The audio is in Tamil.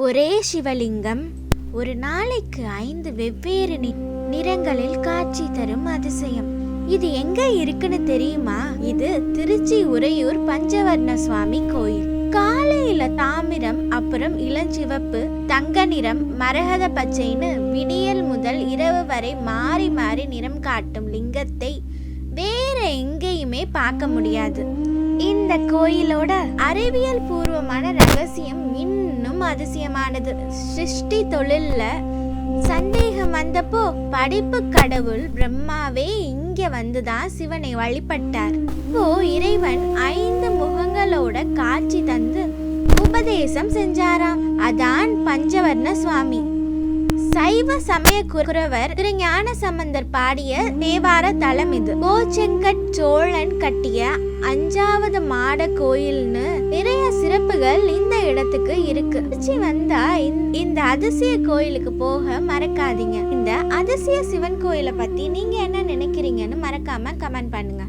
ஒரே சிவலிங்கம் ஒரு நாளைக்கு 5 வெவ்வேறு நிறங்களில் காட்சி தரும் அதிசயம். இது எங்க இருக்குன்னு தெரியுமா? இது திருச்சி உறையூர் பஞ்சவர்ண சுவாமி கோயில். காலையில தாமிரம், அப்புறம் இளஞ்சிவப்பு, தங்க நிறம், மரகத பச்சைன்னு விடியல் முதல் இரவு வரை மாறி மாறி நிறம் காட்டும் லிங்கத்தை வேற எங்கேயுமே பார்க்க முடியாது. இந்த கோயிலோட அறிவியல் பூர்வமான ரகசியம் இன்னும் அதிசயமானது. சிருஷ்டி தொழில்ல சந்தேகம் வந்தப்போ படிப்பு கடவுள் பிரம்மாவே இங்க வந்துதான் சிவனை வழிபட்டார். இப்போ இறைவன் 5 முகங்களோட காட்சி தந்து உபதேசம் செஞ்சாராம். அதான் பஞ்சவர்ண சுவாமி. சைவ சமய குரவர் திரு ஞான சம்பந்தர் பாடிய தேவார தலம் இது. கோச்செங்கட் சோழன் கட்டிய 5வது மாட கோயில்னு நிறைய சிறப்புகள் இந்த இடத்துக்கு இருக்கு. வந்தா இந்த அதிசய கோயிலுக்கு போக மறக்காதீங்க. இந்த அதிசய சிவன் கோயிலை பத்தி நீங்க என்ன நினைக்கிறீங்கன்னு மறக்காம கமெண்ட் பண்ணுங்க.